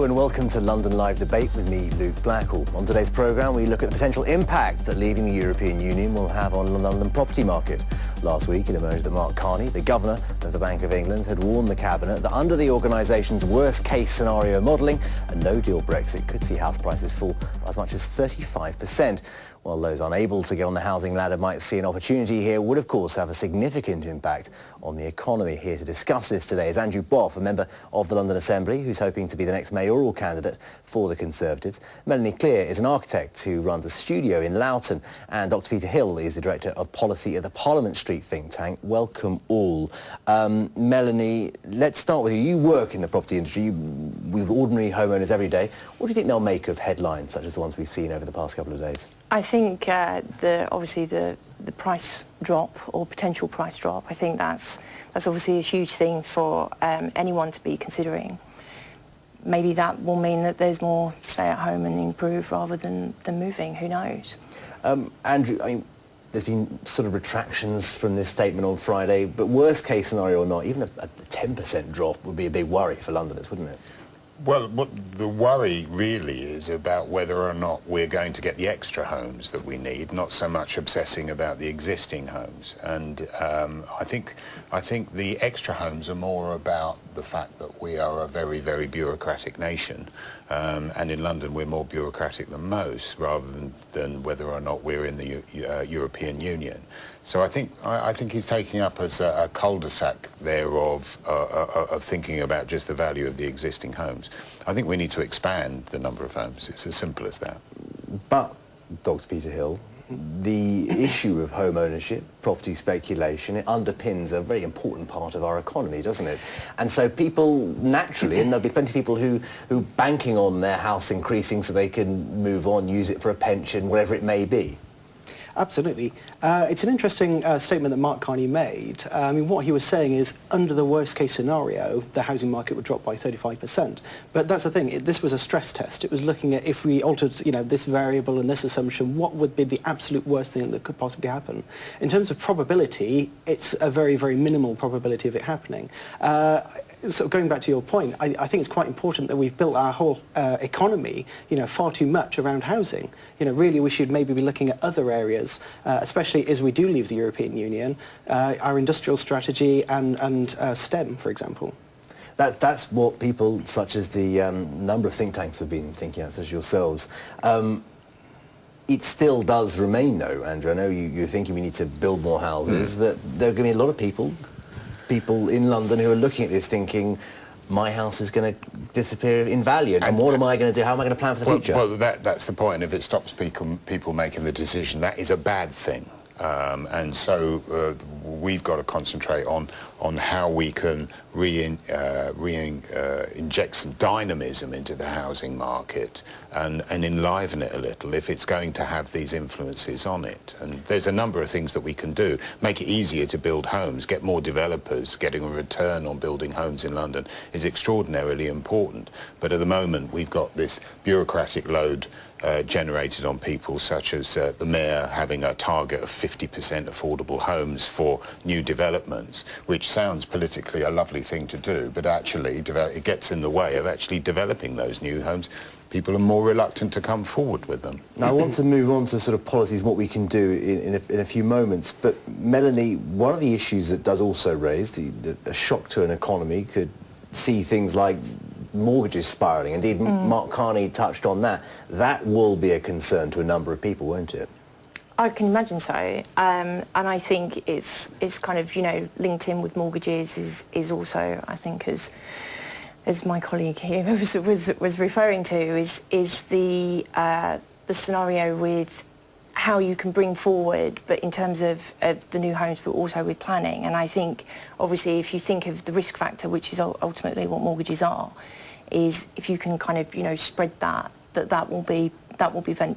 and welcome to London Live Debate with me, Luke Blackall. On today's programme, we look at the potential impact that leaving the European Union will have on the London property market. Last week, it emerged that Mark Carney, the Governor of the Bank of England, had warned the Cabinet that under the organisation's worst-case scenario modelling, a no-deal Brexit could see house prices fall by as much as 35%. While those unable to get on the housing ladder might see an opportunity here, would of course have a significant impact on the economy. Here to discuss this today is Andrew Boff, a member of the London Assembly, who's hoping to be the next mayoral candidate for the Conservatives. Melanie Cllr is an architect who runs a studio in Loughton, and Dr. Peter Hill is the Director of Policy at the Parliament Street think tank. Welcome all. Melanie, let's start with you. You work in the property industry with ordinary homeowners every day. What do you think they'll make of headlines such as the ones we've seen over the past couple of days? I think obviously the price drop or potential price drop, I think that's obviously a huge thing for anyone to be considering. Maybe that will mean that there's more stay at home and improve rather than moving, who knows? Andrew, I mean, there's been sort of retractions from this statement on Friday, but worst case scenario or not, even a 10% drop would be a big worry for Londoners, wouldn't it? Well, what the worry really is about whether or not we're going to get the extra homes that we need, not so much obsessing about the existing homes. And I think the extra homes are more about the fact that we are a very, very bureaucratic nation. And in London, we're more bureaucratic than most, rather than whether or not we're in the European Union. So I think he's taking up as a cul-de-sac there of thinking about just the value of the existing homes. I think we need to expand the number of homes. It's as simple as that. But, Dr. Peter Hill, the issue of home ownership, property speculation, it underpins a very important part of our economy, doesn't it? And so people naturally, and there'll be plenty of people who banking on their house increasing so they can move on, use it for a pension, whatever it may be. Absolutely. It's an interesting statement that Mark Carney made. I mean, what he was saying is, under the worst-case scenario, the housing market would drop by 35%. But that's the thing. This was a stress test. It was looking at if we altered, this variable and this assumption, what would be the absolute worst thing that could possibly happen. In terms of probability, it's a very, very minimal probability of it happening. So going back to your point, I think it's quite important that we've built our whole economy, far too much around housing. Really we should maybe be looking at other areas, especially as we do leave the European Union, our industrial strategy and STEM, for example. That's what people such as the number of think tanks have been thinking, such as yourselves. It still does remain, though, Andrew, I know you're thinking we need to build more houses, that there are going to be a lot of people in London who are looking at this thinking, my house is going to disappear in value, and what am I going to do? How am I going to plan for the future? Well, that's the point. If it stops people making the decision, that is a bad thing. And so we've got to concentrate on how we can inject some dynamism into the housing market and enliven it a little if it's going to have these influences on it. And there's a number of things that we can do. Make it easier to build homes, get more developers. Getting a return on building homes in London is extraordinarily important. But at the moment, we've got this bureaucratic load generated on people, such as the Mayor having a target of 50% affordable homes for new developments, which sounds politically a lovely thing to do, but actually it gets in the way of actually developing those new homes. People are more reluctant to come forward with them. Now, I want to move on to sort of policies, what we can do in a few moments, but Melanie, one of the issues that does also raise a shock to an economy could see things like mortgages spiralling. Indeed, Mark Carney touched on that. That will be a concern to a number of people, won't it? I can imagine so, and I think it's kind of linked in with mortgages is also, I think, as my colleague here was referring to, is the scenario with how you can bring forward, but in terms of the new homes, but also with planning. And I think, obviously, if you think of the risk factor, which is ultimately what mortgages are, is if you can kind of spread that will be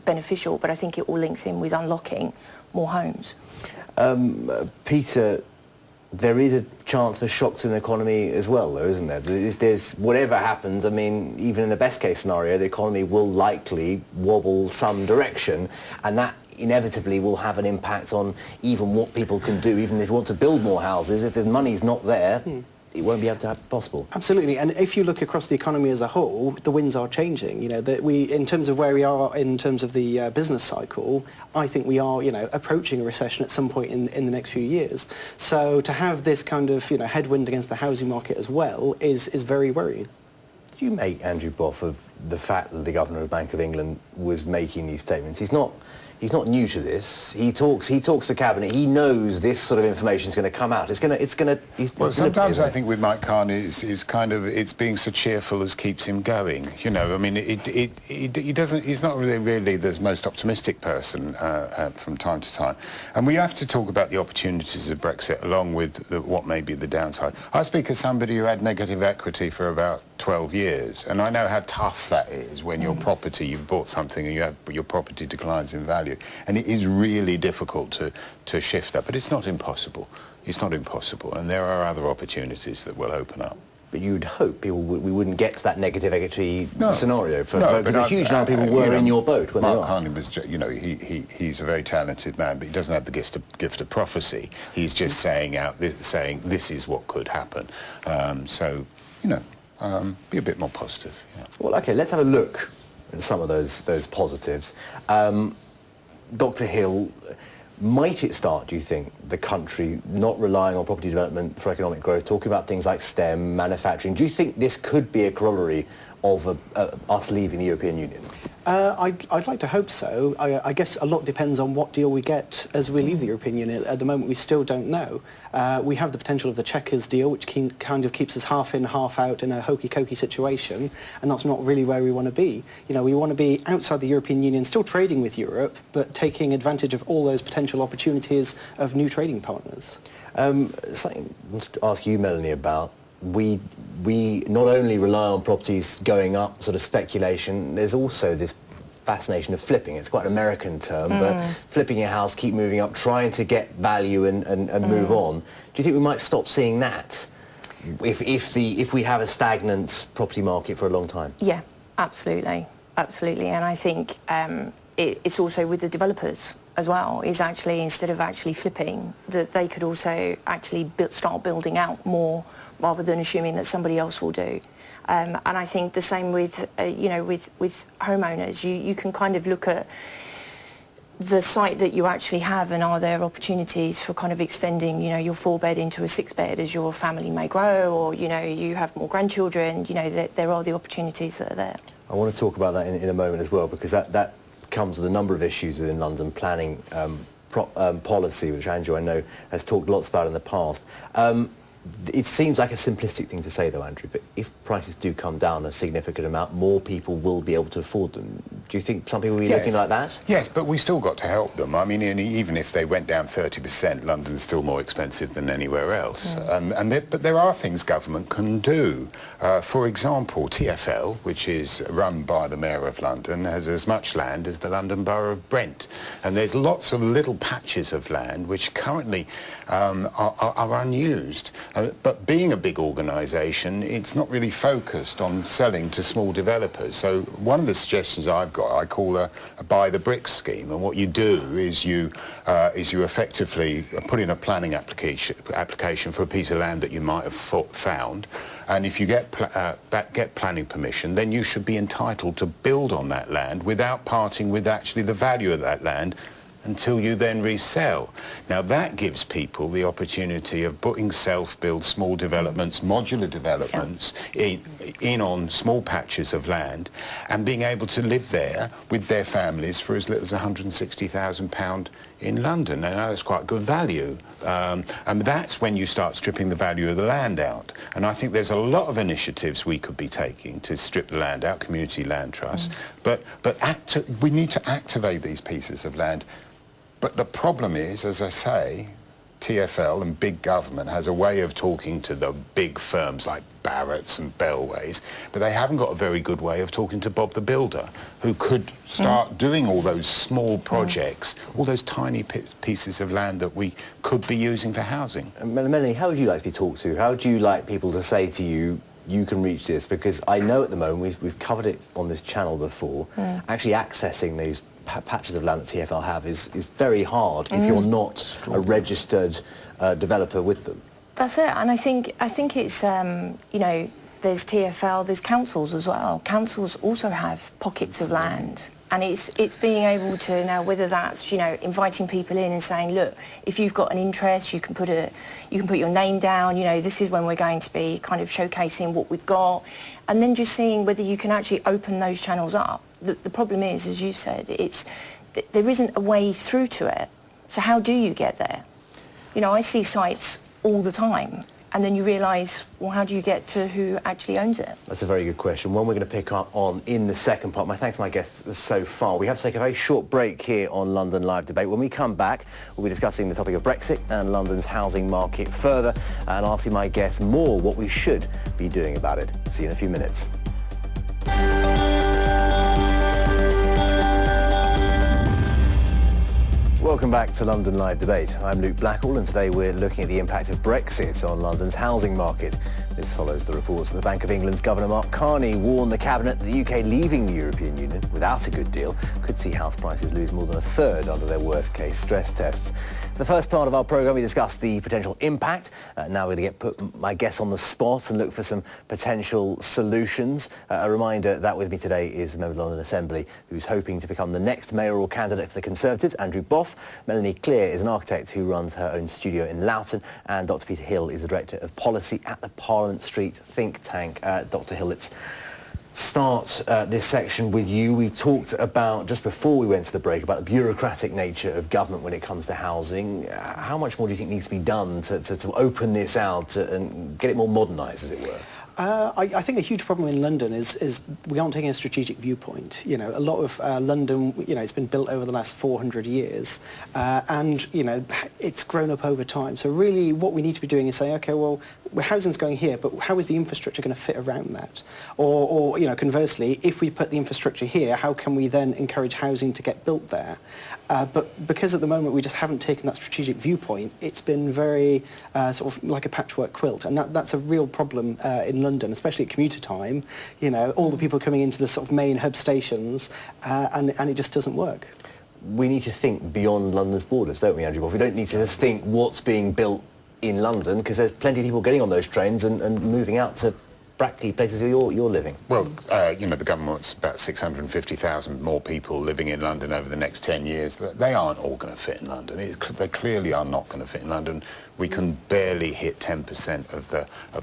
beneficial. But I think it all links in with unlocking more homes. Peter, there is a chance for shocks in the economy as well, though, isn't there? There's whatever happens, I mean, even in the best case scenario, the economy will likely wobble some direction, and that inevitably will have an impact on even what people can do, even if they want to build more houses. If the money's not there, it won't be able to have possible. Absolutely, and if you look across the economy as a whole, the winds are changing. You know, that in terms of where we are in terms of the business cycle, I think we are, you know, approaching a recession at some point in the next few years. So to have this kind of, you know, headwind against the housing market as well is very worrying. Do you make Andrew Boff of the fact that the Governor of the Bank of England was making these statements? He's not new to this. He talks to Cabinet. He knows this sort of information is going to come out. Well, sometimes I think with Mike Carney, it's kind of, it's being so cheerful as keeps him going. You know, I mean, he's not really the most optimistic person from time to time. And we have to talk about the opportunities of Brexit along with what may be the downside. I speak as somebody who had negative equity for about 12 years, and I know how tough that is when your property, you've bought something and your property declines in value, and it is really difficult to shift that, but it's not impossible. It's not impossible, and there are other opportunities that will open up. But you'd hope we wouldn't get to that negative equity scenario, but because a huge number of people were in your boat when Mark Carney was, you know, he's a very talented man, but he doesn't have the gift of prophecy. He's just saying this is what could happen. So, you know, be a bit more positive. Yeah. Well, okay, let's have a look at some of those positives. Dr. Hill, might it start, do you think, the country not relying on property development for economic growth, talking about things like STEM, manufacturing? Do you think this could be a corollary of us leaving the European Union? I'd like to hope so. I guess a lot depends on what deal we get as we leave the European Union. At the moment, we still don't know. We have the potential of the Chequers deal, which kind of keeps us half in, half out in a hokey-cokey situation, and that's not really where we want to be. You know, we want to be outside the European Union, still trading with Europe, but taking advantage of all those potential opportunities of new trading partners. Something I want to ask you, Melanie, about. We not only rely on properties going up, sort of speculation, there's also this fascination of flipping. It's quite an American term, but flipping your house, keep moving up, trying to get value and move on. Do you think we might stop seeing that if we have a stagnant property market for a long time? Yeah, absolutely. And I think it's also with the developers as well, is actually, instead of actually flipping, that they could also actually start building out more rather than assuming that somebody else will do. And I think the same with, you know, with homeowners. You can kind of look at the site that you actually have, and are there opportunities for kind of extending, you know, your 4-bed into a 6-bed as your family may grow, or, you know, you have more grandchildren. You know, there are the opportunities that are there. I want to talk about that in a moment as well, because that comes with a number of issues within London planning policy, which Andrew, I know, has talked lots about in the past. It seems like a simplistic thing to say, though, Andrew, but if prices do come down a significant amount, more people will be able to afford them. Do you think some people will be looking like that? Yes, but we still got to help them. I mean, even if they went down 30%, London's still more expensive than anywhere else. But there are things government can do. For example, TfL, which is run by the Mayor of London, has as much land as the London Borough of Brent. And there's lots of little patches of land which currently are unused. But being a big organisation, it's not really focused on selling to small developers. So one of the suggestions I've got, I call a buy the bricks scheme. And what you do is you effectively put in a planning application for a piece of land that you might have found. And if you get planning permission, then you should be entitled to build on that land without parting with actually the value of that land until you then resell. Now that gives people the opportunity of putting self-build small developments, modular developments in on small patches of land and being able to live there with their families for as little as £160,000 in London. Now that's quite good value. And that's when you start stripping the value of the land out. And I think there's a lot of initiatives we could be taking to strip the land out, community land trusts. But we need to activate these pieces of land. But the problem is, as I say, TfL and big government has a way of talking to the big firms like Barratt's and Bellways, but they haven't got a very good way of talking to Bob the Builder, who could start doing all those small projects, all those tiny pieces of land that we could be using for housing. Melanie, how would you like to be talked to? How would you like people to say to you, you can reach this? Because I know at the moment, we've covered it on this channel before, actually accessing these patches of land that TfL have is very hard if you're not a registered developer with them. That's it, and I think it's you know, there's TfL, there's councils as well. Councils also have pockets of land, and it's being able to now, whether that's, you know, inviting people in and saying, look, if you've got an interest, you can put your name down. You know, this is when we're going to be kind of showcasing what we've got, and then just seeing whether you can actually open those channels up. The problem is, as you said, there isn't a way through to it. So how do you get there? You know, I see sites all the time, and then you realise, well, how do you get to who actually owns it? That's a very good question, one we're going to pick up on in the second part. My thanks to my guests so far. We have to take a very short break here on London Live Debate. When we come back, we'll be discussing the topic of Brexit and London's housing market further, and asking my guests more what we should be doing about it. See you in a few minutes. Welcome back to London Live Debate. I'm Luke Blackall, and today we're looking at the impact of Brexit on London's housing market. This follows the reports that the Bank of England's Governor Mark Carney warned the Cabinet that the UK leaving the European Union without a good deal could see house prices lose more than a third under their worst-case stress tests. For the first part of our programme, we discussed the potential impact. Now we're going to put my guests on the spot and look for some potential solutions. A reminder that with me today is the Member of the London Assembly, who's hoping to become the next mayoral candidate for the Conservatives, Andrew Boff. Melanie Cllr is an architect who runs her own studio in Loughton, and Dr. Peter Hill is the Director of Policy at the Parliament Street think tank. Dr. Hill, let's start this section with you. We talked about, just before we went to the break, about the bureaucratic nature of government when it comes to housing. How much more do you think needs to be done to open this out and get it more modernised, as it were? I think a huge problem in London is we aren't taking a strategic viewpoint. You know, a lot of London, you know, it's been built over the last 400 years, and, you know, it's grown up over time. So really what we need to be doing is saying, okay, well, housing's going here, but how is the infrastructure going to fit around that? Or, you know, conversely, if we put the infrastructure here, how can we then encourage housing to get built there? But because at the moment we just haven't taken that strategic viewpoint, it's been very sort of like a patchwork quilt, and that's a real problem in London, especially at commuter time. You know, all the people coming into the sort of main hub stations, and it just doesn't work. We need to think beyond London's borders, don't we, Andrew? We don't need to just think what's being built in London, because there's plenty of people getting on those trains and moving out to practically places where you're living. Well, you know, the government wants about 650,000 more people living in London over the next 10 years. They aren't all going to fit in London. They clearly are not going to fit in London. We can barely hit 10% of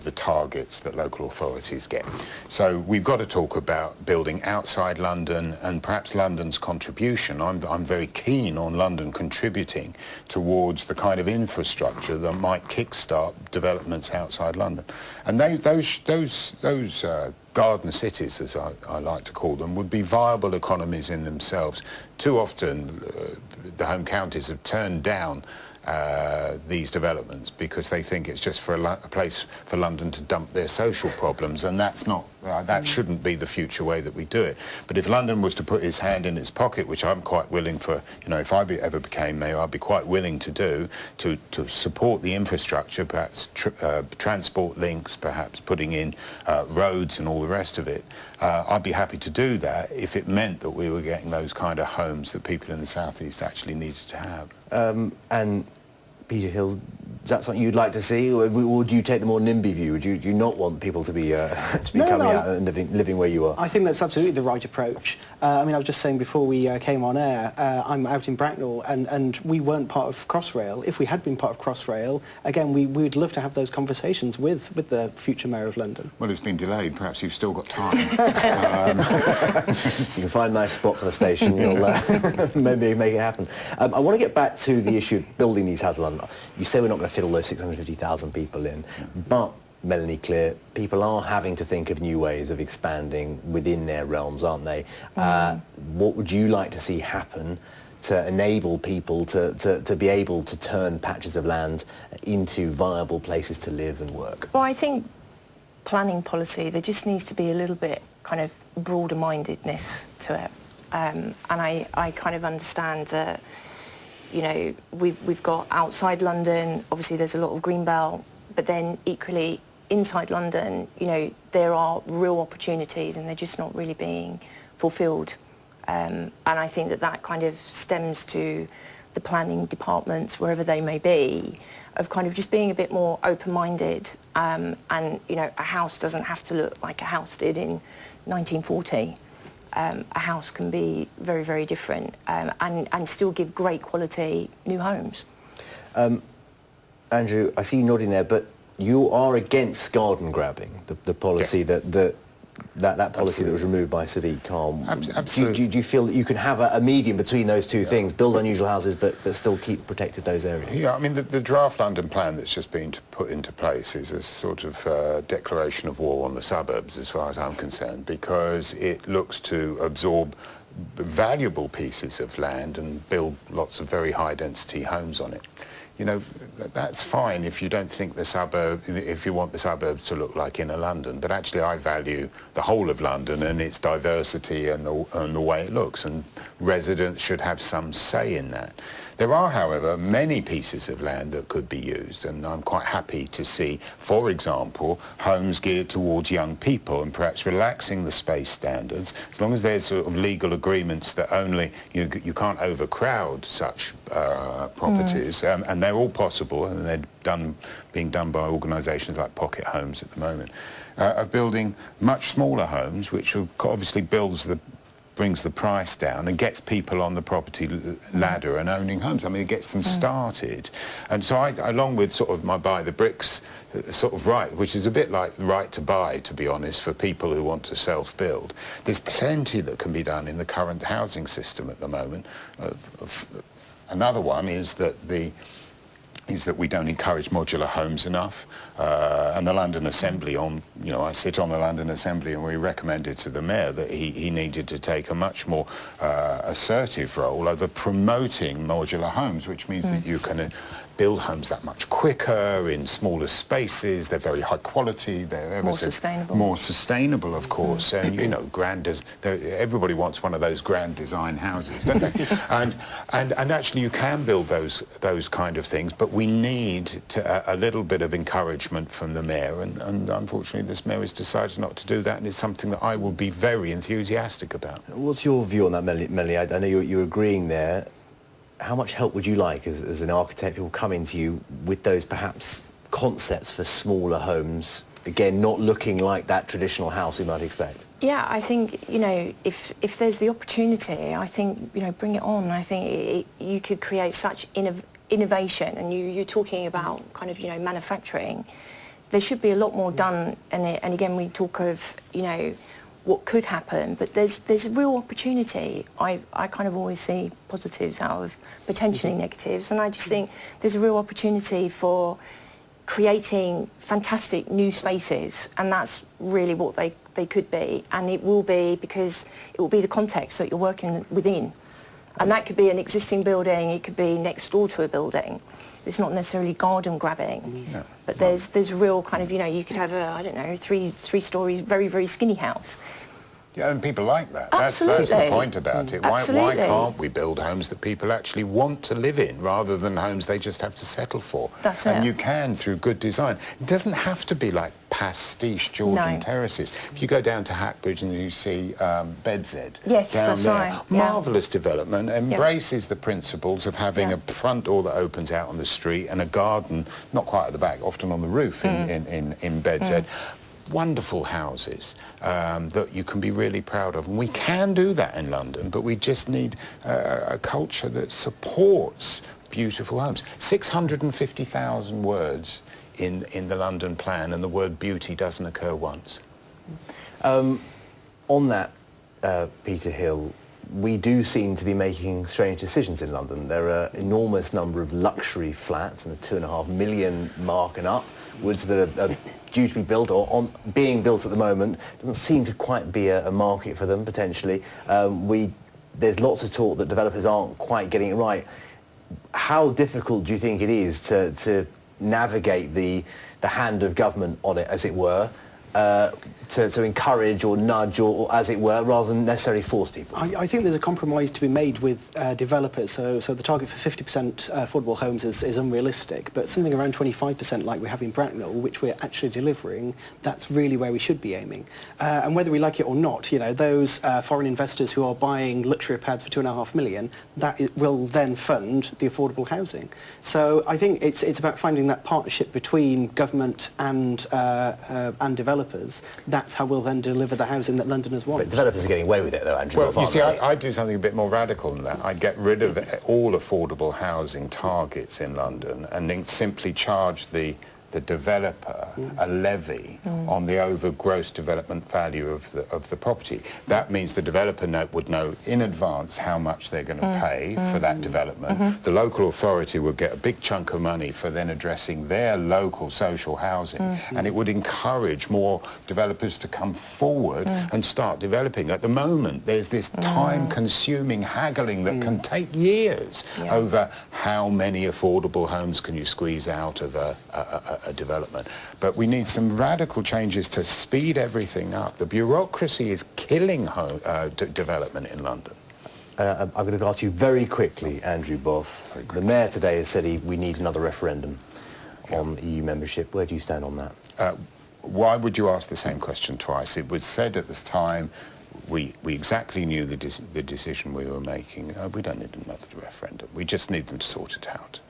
the targets that local authorities get. So we've got to talk about building outside London and perhaps London's contribution. I'm very keen on London contributing towards the kind of infrastructure that might kickstart developments outside London. And those garden cities, as I like to call them, would be viable economies in themselves. Too often the home counties have turned down these developments because they think it's just for a place for London to dump their social problems, and that's not that shouldn't be the future way that we do it. But if London was to put its hand in its pocket, which I'm quite willing for, you know, if I ever became mayor, I'd be quite willing to do, to support the infrastructure, perhaps transport links, perhaps putting in roads and all the rest of it, I'd be happy to do that if it meant that we were getting those kind of homes that people in the southeast actually needed to have. And Peter Hill, is that something you'd like to see, or would you take the more NIMBY view? Would you not want people to be coming out and living where you are? I think that's absolutely the right approach. I mean, I was just saying before we came on air, I'm out in Bracknell, and we weren't part of Crossrail. If we had been part of Crossrail, again, we'd love to have those conversations with the future mayor of London. Well, it's been delayed. Perhaps you've still got time. You can find a nice spot for the station. You'll maybe make it happen. I want to get back to the issue of building these houses in London. You say we're not going to fit all those 650,000 people in, but Melanie Cllr, people are having to think of new ways of expanding within their realms, aren't they? What would you like to see happen to enable people to be able to turn patches of land into viable places to live and work? Well, I think planning policy, there just needs to be a little bit kind of broader mindedness to it. And I kind of understand that, you know, we've got outside London, obviously there's a lot of greenbelt, but then equally inside London, you know, there are real opportunities and they're just not really being fulfilled. And I think that kind of stems to the planning departments, wherever they may be, of kind of just being a bit more open-minded. And, you know, a house doesn't have to look like a house did in 1940. A house can be very, very different and still give great quality new homes. Andrew, I see you nodding there, but you are against garden grabbing, the policy that policy that was removed by Sadiq Khan. Absolutely. Do you feel that you can have a medium between those two things, build unusual houses, but still keep protected those areas? Yeah, I mean, the draft London plan that's just been put into place is a sort of declaration of war on the suburbs, as far as I'm concerned, because it looks to absorb valuable pieces of land and build lots of very high-density homes on it. You know, that's fine if you don't think if you want the suburbs to look like inner London, but actually I value the whole of London and its diversity and the way it looks, and residents should have some say in that. There are, however, many pieces of land that could be used, and I'm quite happy to see, for example, homes geared towards young people and perhaps relaxing the space standards, as long as there's sort of legal agreements that only you can't overcrowd such properties, and they're all possible, and they're being done by organisations like Pocket Homes at the moment, of building much smaller homes, which obviously brings the price down and gets people on the property ladder and owning homes. I mean, it gets them started. And so I, along with sort of my buy the bricks sort of right, which is a bit like the right to buy, to be honest, for people who want to self-build, there's plenty that can be done in the current housing system at the moment. Another one is that we don't encourage modular homes enough. And the London Assembly I sit on the London Assembly, and we recommended to the Mayor that he needed to take a much more assertive role over promoting modular homes, which means that you can build homes that much quicker in smaller spaces. They're very high quality. They're more sustainable. More sustainable, of course. And you know, everybody wants one of those grand design houses, don't they? and actually, you can build those kind of things, but we need a little bit of encouragement from the Mayor. And unfortunately, this Mayor has decided not to do that, and it's something that I will be very enthusiastic about. What's your view on that, Melanie? I know you're agreeing there. How much help would you like as an architect, people coming to you with those perhaps concepts for smaller homes, again, not looking like that traditional house we might expect? Yeah, I think, you know, if there's the opportunity, I think, you know, bring it on. I think you could create such innovation, and you're talking about kind of, you know, manufacturing. There should be a lot more done, and again, we talk of, you know, what could happen, but there's a real opportunity. I kind of always see positives out of potentially negatives, and I just think there's a real opportunity for creating fantastic new spaces, and that's really what they could be, and it will be, because it will be the context that you're working within. And that could be an existing building, it could be next door to a building. It's not necessarily garden grabbing, but there's real kind of, you know, you could have a, I don't know, three stories, very, very skinny house. Yeah, and people like that. Absolutely. That's the point about it. Why can't we build homes that people actually want to live in, rather than homes they just have to settle for? That's it. And you can through good design. It doesn't have to be like pastiche Georgian terraces. If you go down to Hackbridge and you see Bedzed down there, right. marvellous development, embraces the principles of having a front door that opens out on the street and a garden, not quite at the back, often on the roof in Bedzed. Wonderful houses that you can be really proud of. And we can do that in London, but we just need a culture that supports beautiful homes. 650,000 words in the London plan, and the word beauty doesn't occur once. On that, Peter Hill, we do seem to be making strange decisions in London. There are an enormous number of luxury flats in the 2.5 million mark and upwards that are due to be built or being built at the moment. Doesn't seem to quite be a market for them, potentially. There's lots of talk that developers aren't quite getting it right. How difficult do you think it is to navigate the hand of government on it, as it were, to encourage or nudge or as it were, rather than necessarily force people? I think there's a compromise to be made with developers. So the target for 50% affordable homes is unrealistic, but something around 25% like we have in Bracknell, which we're actually delivering, that's really where we should be aiming. And whether we like it or not, you know, those foreign investors who are buying luxury pads for £2.5 million, will then fund the affordable housing. So I think it's about finding that partnership between government and developers. That's how we'll then deliver the housing that Londoners want. But developers are getting away with it, though, Andrew. Well, you see, I'd do something a bit more radical than that. I'd get rid of all affordable housing targets in London and then simply charge the developer a levy on the over gross development value of the property. That means the developer would know in advance how much they're going to pay for that development. The local authority would get a big chunk of money for then addressing their local social housing, and it would encourage more developers to come forward and start developing. At the moment, there's this time-consuming haggling that can take years over how many affordable homes can you squeeze out of a development. But we need some radical changes to speed everything up. The bureaucracy is killing development in London. I'm going to ask you very quickly, Andrew Boff. The Mayor today has said we need another referendum on EU membership. Where do you stand on that? Why would you ask the same question twice? It was said at this time we exactly knew the decision we were making. We don't need another referendum. We just need them to sort it out.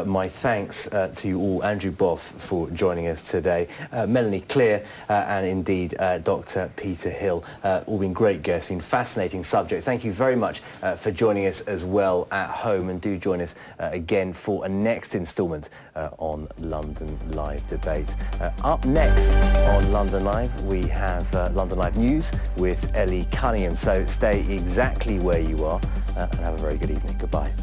My thanks to you all, Andrew Boff for joining us today, Melanie Cllr and indeed Dr. Peter Hill, all been great guests, been fascinating subject. Thank you very much for joining us as well at home, and do join us again for a next instalment on London Live Debate. Up next on London Live we have London Live News with Ellie Cunningham, so stay exactly where you are and have a very good evening. Goodbye.